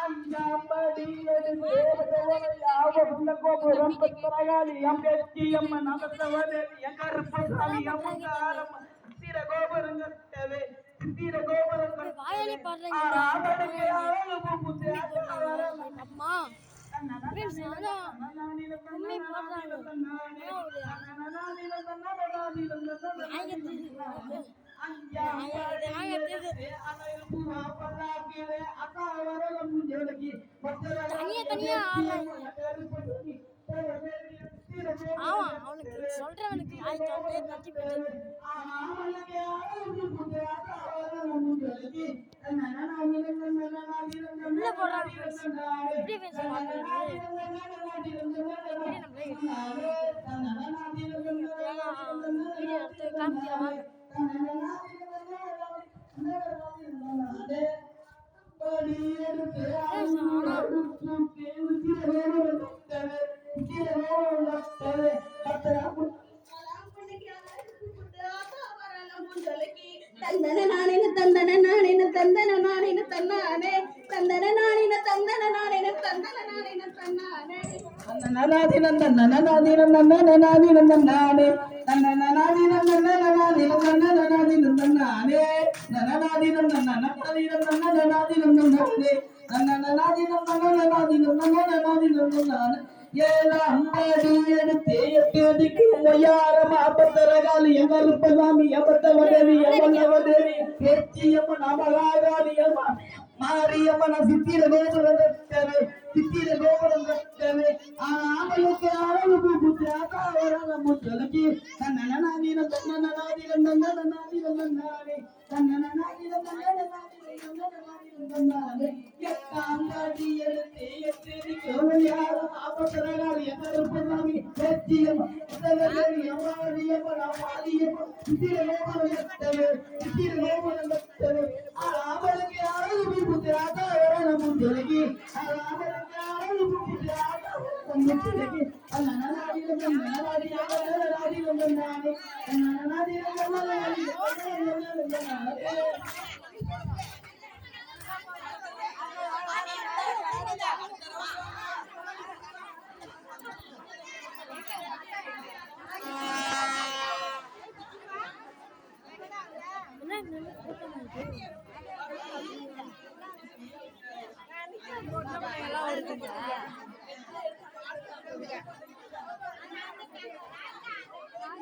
அஞ்சாம்படி எடுத்து கோபுரம் பத்திரகாளி அம்பேத்தியம் நவசவதேவி கருப்பசாமி அம்மங்காரம் சித்திர கோபுரம் கட்டவே சித்திர கோபுரம் கட்டவே ஆராதனைக்கு அழகு புத்தே அம்மா அவனுக்கு சொல்றவனுக்கு தந்தன நானின தந்தன நானின தந்தன நானின தன்னானே தந்தன நானின தந்தன நானின தந்தன நானின தன்னானே நன்னாதின நன்னாதின நன்னாதின நன்னானே நன்னாதின நன்னாதின நன்னாதின நன்னானே நன்னாதின நன்னாதின நன்னாதின நன்னானே நன்னாதின நன்னாதின நன்னாதின நன்னானே ஏழாம்படி எடுத்து எட்டுக்கு ஒய்யாரம் அப்பத்தரகாளி கருப்பசாமி அப்பத்தவதேவி அம்மல்லவதேவி பேச்சியம்மன் அமலாகாளியம்மா மாரியம்மன சித்திர கோபுரம் கட்டவே சித்திர கோபுரம் கட்டவே ஆமலுக்கு அழகு புத்தியாதாவரண முத்தலுக்கு தன்னனாதின தன்னனாதின தன்னனாதின தன்னானே தன்னனாதின தன்னனாதின எட்டாம்படி எடுத்து எட்டுக்கு ஒய்யாரம் அப்பத்தரகாளி கருப்பசாமி பேச்சியம்மன் அப்பத்தவதேவி அம்மாரியம்மன் அம்மாரியம்மன் சித்திர கோபுரம் கட்டவே சித்திர கோபுரம் கட்டவே ஆமலுக்கு அழகு புத்தியாதாவரண முத்தலுக்கு ஆமலுக்கு அழகு புத்தியாதாவரண முத்தலுக்கு அன்னனாதின தன்னனாதின தன்னனாதின தன்னானே அன்னனாதின தன்னனாதின தன்னானே